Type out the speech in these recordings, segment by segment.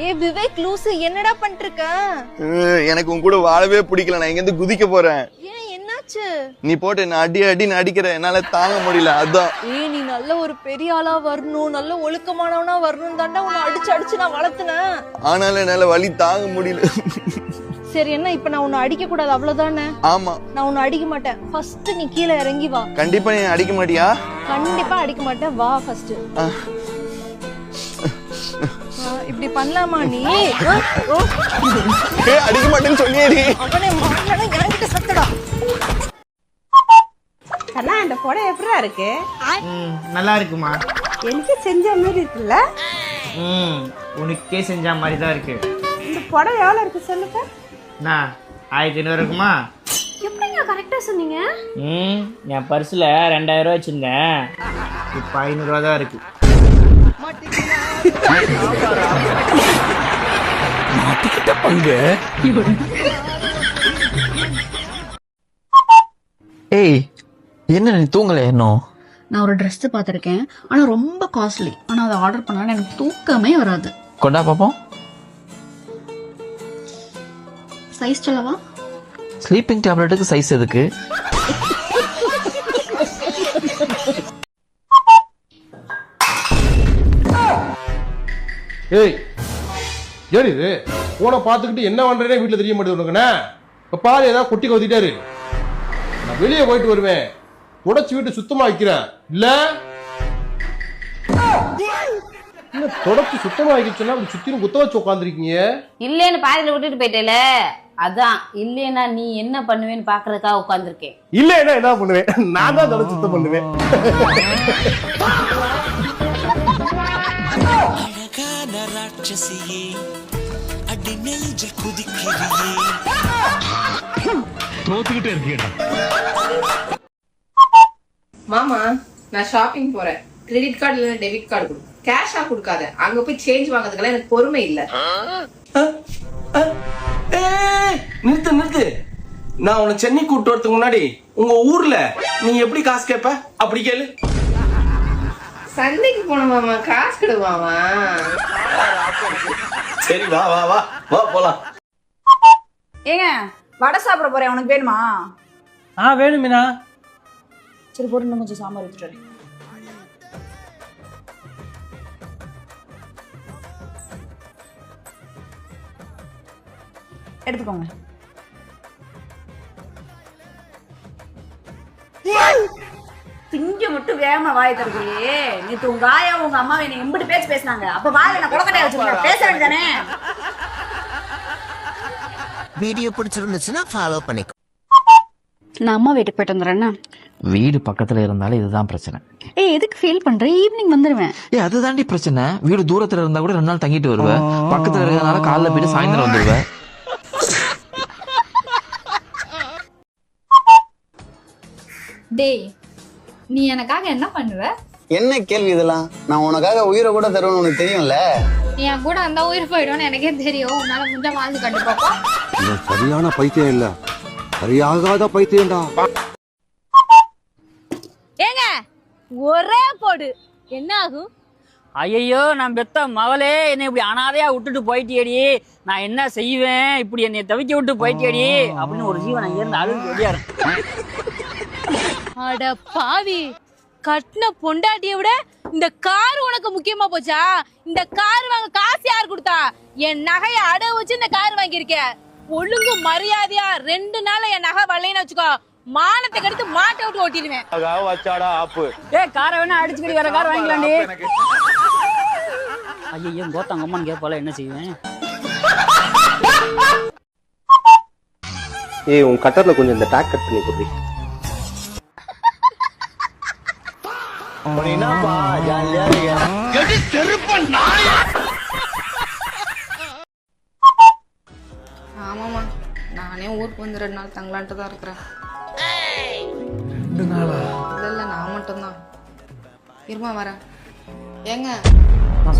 ஏய் விவேக் லூசு, என்னடா பண்ணிட்டு இருக்க? எனக்கு உன் கூட வாழவே பிடிக்கல, நான் இங்க இருந்து குதிக்க போறேன். ஏன் என்னாச்சு? நீ போட்டு என்ன அடி அடிக்கிற, என்னால தாங்க முடியல அதான். ஏய் நீ நல்ல ஒரு பெரிய ஆளா வரணும், நல்ல ஒழுக்கமானவனா வரணும் தாண்டா உன்னை அடிச்சு நான் வளர்த்துனேன். ஆனாலும் என்னால வலி தாங்க முடியல. சரி என்ன இப்ப நான் உன்னை அடிக்க கூடாது அவ்வளவுதானே? ஆமா. நான் உன்னை அடிக்க மாட்டேன். ஃபர்ஸ்ட் நீ கீழே இறங்கி வா. கண்டிப்பா நீ அடிக்க மாட்டியா? கண்டிப்பா அடிக்க மாட்டேன், வா ஃபர்ஸ்ட். இப்படி பண்ணலாமா நீ? அடிக்க மாட்டேன்னு சொல்லியேடி. அவனே மாட்டேன்னு என்கிட்ட சத்தடா. அண்ணா இந்த புடவை எப்படிடா இருக்கு? நல்லா இருக்குமா? எனக்கு செஞ்ச மாதிரி இருக்குல்ல? உனக்கே செஞ்ச மாதிரி தான் இருக்கு. இந்த புடவை எவ்வளோ இருக்கு சொல்லுங்க? நான் 1500 இருக்குமா? எப்படிங்க கரெக்டா சொன்னீங்க? என் பர்ஸில் 2000 ரூபா வச்சிருந்தேன், இப்போ 500 ரூபா தான் இருக்கு. ஏய் என்ன நீ தூங்கல இன்னும்? நான் ஒரு ட்ரெஸ் பார்த்துருக்கேன், ஆனா ரொம்ப காஸ்ட்லி. ஆனா அதை ஆர்டர் பண்ணாலும் எனக்கு தூக்கமே வராது. கொண்டா பாப்போம். சைஸ் சொல்லவா? ஸ்லீப்பிங் டேப்லெட்டுக்கு சைஸ் எதுக்கு? ஏய் ஏடி இது போனை பார்த்துக்கிட்டு என்ன பண்றேனே வீட்டுல தெரிய மாட்டேங்குதுண்ணே. இப்ப பாரு ஏதாவது கொட்டி கவுத்திட்டாரு. நான் வெளியே போயிட்டு வருவேன், தொடச்சி வீட்டு சுத்தமா வைக்கிறேன். இல்ல தொடச்சி சுத்தமா வைக்க அப்படி சுத்தியும் குத்த வச்சு உட்காந்துருக்கீங்க. இல்லேன்னு பாதியில விட்டுட்டு போயிட்டேல, அதான் இல்லேன்னா நீ என்ன பண்ணுவேன்னு பாக்குறதுக்காக உட்காந்துருக்கேன். இல்லன்னா என்ன பண்ணுவேன், நான் தான் தொடச்சி சுத்தம் பண்ணுவேன். தோத்துக்கிட்டே இருக்கீங்க. மாமா நான் ஷாப்பிங் போறேன், கிரெடிட் கார்டு இல்ல டெபிட் கார்டு கொடு. கேஷா கொடுக்காத, அங்க போய் சேஞ்ச் வாங்குறதுக்கெல்லாம் எனக்கு பொறுமை இல்ல. நிறுத்து. நான் உன்னை சென்னை கூப்பிட்டு வரதுக்கு முன்னாடி உங்க ஊர்ல நீ எப்படி காசு கேட்ப அப்படி கேளு. சந்தைக்கு போன மாமா, காசு கொடு மாமா. சரி வா வா வா வா போலாம். ஏங்க வடை சாப்பிட போறேன், உனக்கு வேணுமா? வேணும் மீனா. சரி போட்டு இன்னும் கொஞ்சம் சாம்பார் ஊற்றிட்டு எடுத்துக்கோங்க. திங்க மட்டும் வேகமா வாயை தருக்கையே. நேத்து உங்க ஆயா உங்க அம்மா என்ன எம்பிட்டு பேச்சு பேசினாங்க, அப்ப வாயில நான் குளக்கட்டையை வச்சிருக்கேன், பேச வேண்டியதானே? வீடியோ பிடிச்சிருந்துச்சுன்னா ஃபாலோ பண்ணிக்கோ. நான் அம்மா வீட்டுக்கு போயிட்டு வந்துடுறேன்னா. வீடு பக்கத்துல இருந்தாலும் இதுதான் பிரச்சனை. ஏய் எதுக்கு ஃபீல் பண்ற? ஈவினிங் வந்துருவேன். அதுதாண்டி பிரச்சனை. வீடு தூரத்துல இருந்தா கூட 2 நாள் தங்கிட்டு வருவேன், பக்கத்துல இருக்கிறதுனால காலைல போயிட்டு சாயந்தரம் வந்துருவேன். டேய் நீ எனக்காக என்ன பண்ணுவ? என்ன கேள்வி இதெல்லாம்? நான் உனக்காக உயிரை கூட தருவேன்னு உனக்கு தெரியும்ல. நீ என் கூட அந்த உயிர் போயிடும்னு எனக்கே தெரியும். உன்னால முடிஞ்ச வாழ்ந்து கண்டு பாப்பா. சரியான பைத்தியம் இல்ல, சரியாகாத பைத்தியம்டா. ஏங்க ஒரே போடு என்ன ஆகும்? ஐயோ நான் பெத்த மகளே, என்னை இப்படி அனாதையா விட்டுட்டு போயிட்டியடி, நான் என்ன செய்வேன், இப்படி என்னை தவிக்க விட்டு போயிட்டியடி அப்படின்னு ஒரு ஜீவன் அங்க இருந்து அழுது வெளியா அட பாவி, கட்டின பொண்டாட்டியை விட இந்த கார் உனக்கு முக்கியமா போச்சா? இந்த கார் வாங்க காசு யார் கொடுத்தா? என் நகையை அடகு வச்சு இந்த கார் வாங்கியிருக்க. ஒழுங்கு மரியாதையா 2 நாள் என் நகை வரலைன்னு வச்சுக்கோ, மானத்தை கடித்து மாட்டை விட்டு ஓட்டிடுவேன். காரை வேணா அடிச்சுக்கடி வேற கார் வாங்கிக்கலாண்டி. ஐயோ கோத்தாங்க அம்மான்னு கேட்பால, என்ன செய்வேன்? ஏய் உன் கட்டர்ல கொஞ்சம் இந்த டாக் கட் பண்ணி கொடுறீ. ஆமாமா, நானே ஊருக்கு வந்து 2 நாள் தங்கலான்ட்டு தான் இருக்கிறேன். 2 நாளா? இல்ல நான் மட்டும்தான். இருமா வரேன். ஏங்க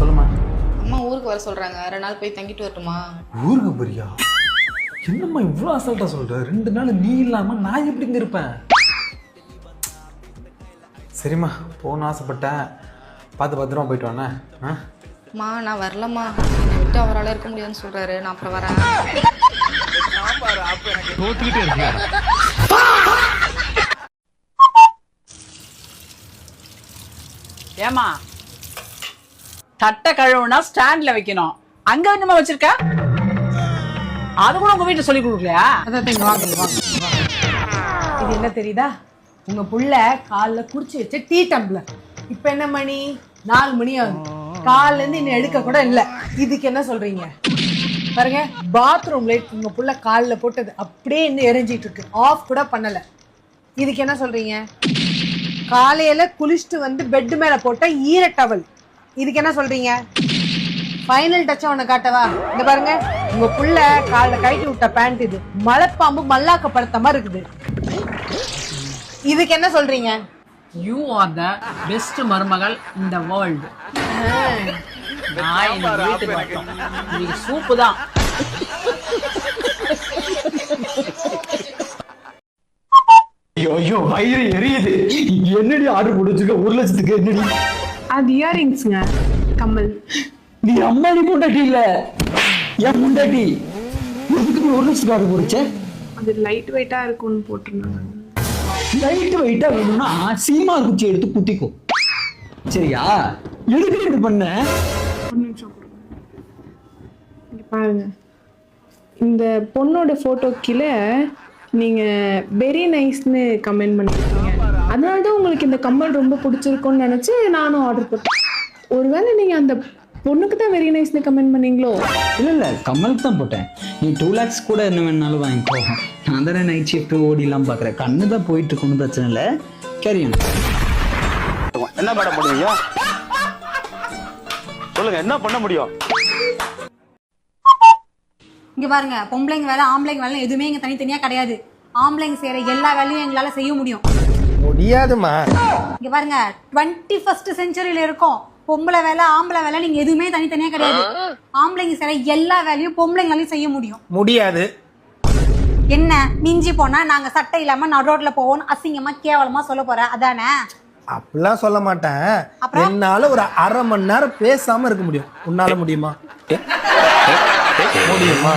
சொல்லுமா. அம்மா ஊருக்கு வர சொல்றாங்க, 2 நாள் போய் தங்கிட்டு வரட்டுமா? ஊருக்கு போறியா? என்னம்மா இவ்வளவு அசால்ட்டா சொல்ற? 2 நாள் நீ இல்லாம நான் எப்படிங்க இருப்பேன்? சரிம்மா போன்னு ஆசைப்பட்டேன், பார்த்து பத்திரமா போயிட்டு வானே. மா நான் வரலம்மா, என்னை விட்டு அவரால் இருக்க முடியாதுன்னு சொல்றாரு, நான் அப்புறம் வரேன். தோத்துக்கிட்டே இருக்கியா? ஏமா தட்டை கழுவுனா ஸ்டாண்ட்ல வைக்கணும், அங்க என்னமா வச்சிருக்க? அது கூட உங்க வீட்டுல சொல்லி கொடுக்கலையா? இது என்ன தெரியுதா? உங்க புள்ள காலைல குடிச்சு வச்ச டீ டம்ளர். இப்ப என்ன மணி? 4 மணி ஆகுது. காலைல இருந்து இன்னும் எடுக்க கூட இல்ல. இதுக்கு என்ன சொல்றீங்க? பாருங்க, பாத்ரூம் லைட் உங்க புள்ள காலைல போட்டது அப்படியே இன்னும் எரிஞ்சிட்டு இருக்கு, ஆஃப் கூட பண்ணல. இதுக்கு என்ன சொல்றீங்க? காலையில குளிச்சுட்டு வந்து பெட் மேல போட்ட ஈர டவல். இதுக்கு என்ன சொல்றீங்க? ஃபைனல் டச்சா ஒண்ணு காட்டவா? இந்த பாருங்க, உங்க புள்ள காலைல கழட்டி விட்ட பேண்ட் இது மலைப்பாம்பு மல்லாக்க படுத்த மாதிரி இருக்குது. இதுக்கு என்ன சொல்றீங்க? யூ ஆர் த பெஸ்ட் மருமகள் இந்த வேர்ல்டு. நான் இந்த வீட்டுக்கு வரட்டும், இன்னைக்கு சூப்பு தான். ஐயோ வயிறு எரியுது. என்னடி ஆர்டர் போட்டுச்சுக்க? 1 லட்சத்துக்கு என்னடி? அது இயரிங்ஸ்ங்க, கம்மல். நீ அம்மாடி முண்டாட்டி இல்ல, என் முண்டாட்டி. எதுக்கு நீ 1 லட்சத்துக்கு ஆர்டர் போடுச்ச? அது லைட் வெயிட்டா இருக்கும்னு போட்டிருந்தாங்க. லைட் வெயிட்டா வேணும்னா சீமா குச்சி எடுத்து குத்திக்கோ, சரியா? எதுக்கு இது பண்ண? ஒரு நிமிஷம் இங்க பாருங்க, இந்த பொண்ணோட போட்டோ கீழே நீங்க வெரி நைஸ்னு கமெண்ட் பண்ணிருக்கீங்க. அதனாலதான் உங்களுக்கு இந்த கம்மல் ரொம்ப பிடிச்சிருக்கும்னு நினைச்சு நானும் ஆர்டர் போட்டேன். ஒருவேளை நீங்க அந்த பொண்ணுக்கு தான் வெரி நைஸ்னு கமெண்ட் பண்ணீங்களோ? இல்ல கமலுக்கு தான் போட்டேன். நீ 2 lakhs கூட என்ன வேணாலும் வாங்கிக்கோ. நான் தானே நைட் ஷிஃப்ட் ஓடிலாம் பாக்குறேன். கண்ணு தான் போயிட்டு இருக்கு, ஒன்றும் பிரச்சனை இல்லை. கேரியன் என்ன மேடம் பண்ணுவீங்க? சொல்லுங்க, என்ன பண்ண முடியும்? இங்க பாருங்க, பொம்பளைங்க வேலை ஆம்பளைங்க வேலை எதுவுமே இங்க தனித்தனியா கிடையாது. ஆம்பளைங்க செய்யற எல்லா வேலையும் எங்களால செய்ய முடியும். முடியாதுமா. இங்க பாருங்க, 21st செஞ்சுரியில இருக்கோம். பொம்பளை வேலை ஆம்பளை வேலை நீங்க எதுவுமே தனித்தனியா கிடையாது. ஆம்பளைங்க செய்யற எல்லா வேலையும் பொம்பளைங்களாலையும் செய்ய முடியும். முடியாது. என்ன மிஞ்சி போனா நாங்க சட்டை இல்லாம நடு ரோட்ல போவோம் அசிங்கமா கேவலமா சொல்ல போற அதானே? அப்படிலாம் சொல்ல மாட்டேன். என்னால ஒரு 1/2 மணி நேரம் பேசாம இருக்க முடியும். உன்னால முடியுமா? முடியுமா?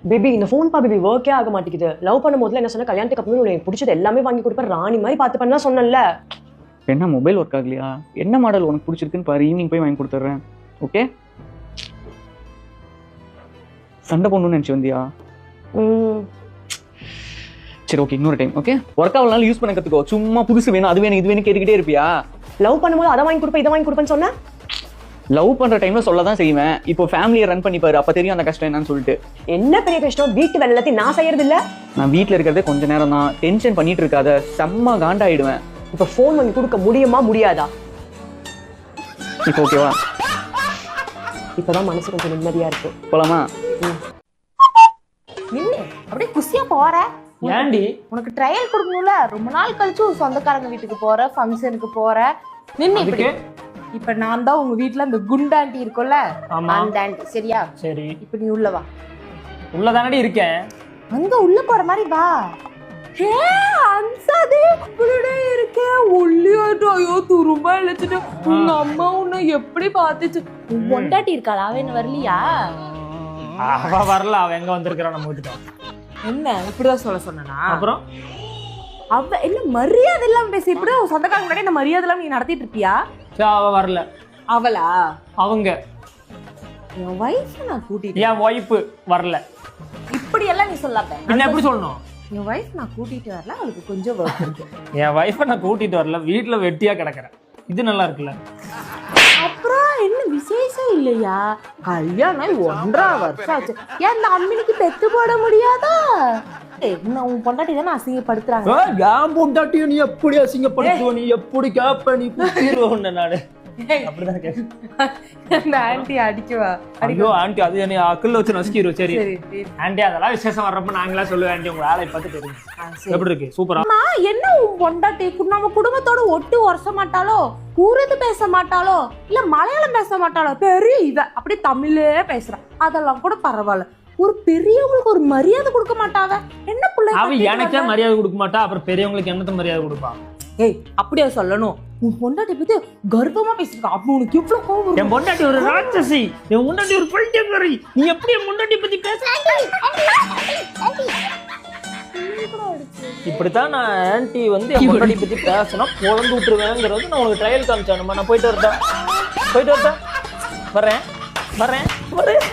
பேபி இந்த ஃபோன் பா பேபி ஒர்க்கே ஆக மாட்டேங்குது. லவ் பண்ணும் போதுல என்ன சொன்ன, கல்யாணத்துக்கு அப்புறம் உனக்கு பிடிச்சது எல்லாமே வாங்கி கொடுப்பேன், ராணி மாதிரி பார்த்து பண்ணலாம் சொன்னேன்ல. என்ன மொபைல் ஒர்க் ஆகலையா? என்ன மாடல் உனக்கு பிடிச்சிருக்குன்னு பாரு, ஈவினிங் போய் வாங்கி கொடுத்துட்றேன். ஓகே? சண்டை போடணும்னு நினச்சி வந்தியா? சரி ஓகே, இன்னொரு டைம். ஓகே, ஒர்க் ஆகலாம் யூஸ் பண்ண கற்றுக்கோ. சும்மா புதுசு வேணும் அது வேணும் இது வேணும் கேட்டுக்கிட்டே இருப்பியா? லவ் பண்ணும்போது அதை வாங்கி கொடுப்பேன் இதை வாங்கி கொடுப்பேன்னு சொன்னேன். லவ் பண்ற டைம்ல சொல்ல தான் செய்வேன். இப்போ ஃபேமிலியை ரன் பண்ணி பாரு, அப்ப தெரியும் அந்த கஷ்டம் என்னன்னு சொல்லிட்டு. என்ன பெரிய கஷ்டம்? வீட்டு வேலை எல்லாத்தையும் நான் செய்யறது இல்ல. நான் வீட்டுல இருக்கிறதே கொஞ்ச நேரம் தான். டென்ஷன் பண்ணிட்டு இருக்காத, செம்ம காண்டாயிடுவேன். இப்ப போன் வாங்கி கொடுக்க முடியுமா முடியாதா? இப்போ ஓகேவா? இப்பதான் மனசு கொஞ்சம் நிம்மதியா இருக்கு. போலாமா? நின்னு அப்படியே குசியா போற. ஏண்டி? உனக்கு ட்ரையல் கொடுக்கணும்ல, ரொம்ப நாள் கழிச்சு சொந்தக்காரங்க வீட்டுக்கு போற, ஃபங்க்ஷனுக்கு போற. நின்னு இப்படி. இப்ப நான் தான் உங்க வீட்டுல அந்த குண்டாண்டி இருக்கும்ல, அந்த ஆண்டி, சரியா? சரி, இப்ப நீ உள்ள வா. உள்ளதானடி இருக்கேன். அங்க உள்ள போற மாதிரி வா. ஹே அன்சாதே இப்படியே இருக்கே, ஒல்லியாட்டோ. ஐயோ துரும்பா இழுத்துட்டு உங்க அம்மா உன்னை எப்படி பாத்துச்சு? பொண்டாட்டி இருக்காளா? அவ என்ன வரலையா? அவ வரல, அவ எங்க வந்திருக்கிறா நம்ம வீட்டுக்கு. என்ன இப்படிதான் சொல்ல சொன்னா? அப்புறம் அவ என்ன மரியாதை இல்லாம பேசி இப்படி சொந்தக்காரங்க முன்னாடி என்ன மரியாதை இல்லாம நீ நடத்திட்டு இருப்பியா? அவ வரல. அவளா? அவங்க என் வைஃப் நான் கூட்டிட்டு. என் ஒய்ஃப் வரல. இப்படி எல்லாம் நீ சொல்லாத. என்ன எப்படி சொல்லணும்? என் வைஃப் நான் கூட்டிட்டு வரல, அவளுக்கு கொஞ்சம் ஒர்க் இருக்கு. என் வைஃபை நான் கூட்டிட்டு வரல, வீட்டுல வெட்டியா கிடக்குறேன். இது நல்லா இருக்குல்ல? அப்புறம் என்ன விசேஷம் இல்லையா? கல்யாணம் 1.5 வருஷம் ஆச்சு. ஏன் இந்த அம்மினிக்கு பெத்து போட முடியாதா? உன் பொண்டாட்டி தானே அசிங்கப்படுத்துறாங்க. ஏன் பொண்டாட்டியும் நீ எப்படி அசிங்கப்படுத்துவ? நீ எப்படி கேப்ப? நீ குத்திடுவோம் நானு. அப்படிதான் கேட்க ஆண்டி அடிக்குவா. ஐயோ ஆண்டி அது என்ன அக்கல்ல வச்சு நசுக்கிடுவோம். சரி ஆண்டி, அதெல்லாம் விசேஷம் வர்றப்ப நாங்களா சொல்லுவேன். ஆண்டி உங்க வேலையை பார்த்து தெரியும். எப்படி இருக்கு? சூப்பரா. என்ன உன் பொண்டாட்டி நம்ம குடும்பத்தோட ஒட்டு உரச மாட்டாளோ, ஊரது பேச மாட்டாளோ, இல்ல மலையாளம் பேச மாட்டாளோ, பெரிய இவ அப்படி தமிழே பேசுறான். அதெல்லாம் கூட பரவாயில்ல. ஒரு பெரியவங்களுக்கு ஒரு மரியாதை கொடுக்க மாட்டாவ. என்ன புள்ள அவ எனக்கே மரியாதை கொடுக்க மாட்டா, அப்புறம் பெரியவங்களுக்கு என்னத்த மரியாதை கொடுப்பா? ஏய் அப்படியே சொல்லணும். உன் பொண்டாட்டி பத்தி கர்வமா பேசிருக்க. அப்ப உனக்கு எவ்வளவு கோவம் வரும்? என் பொண்டாட்டி ஒரு ராட்சசி, என் பொண்டாட்டி ஒரு பைத்தியக்காரி. நீ எப்படி என் பொண்டாட்டி பத்தி பேச? இப்படித்தான் நான் ஆன்ட்டி வந்து என் பொண்டாட்டி பத்தி பேசினா குழந்து விட்டுருவேங்கிறது நான் உனக்கு ட்ரையல் காமிச்சானுமா. நான் போயிட்டு வரட்டா? வரேன் வரேன் வரேன்.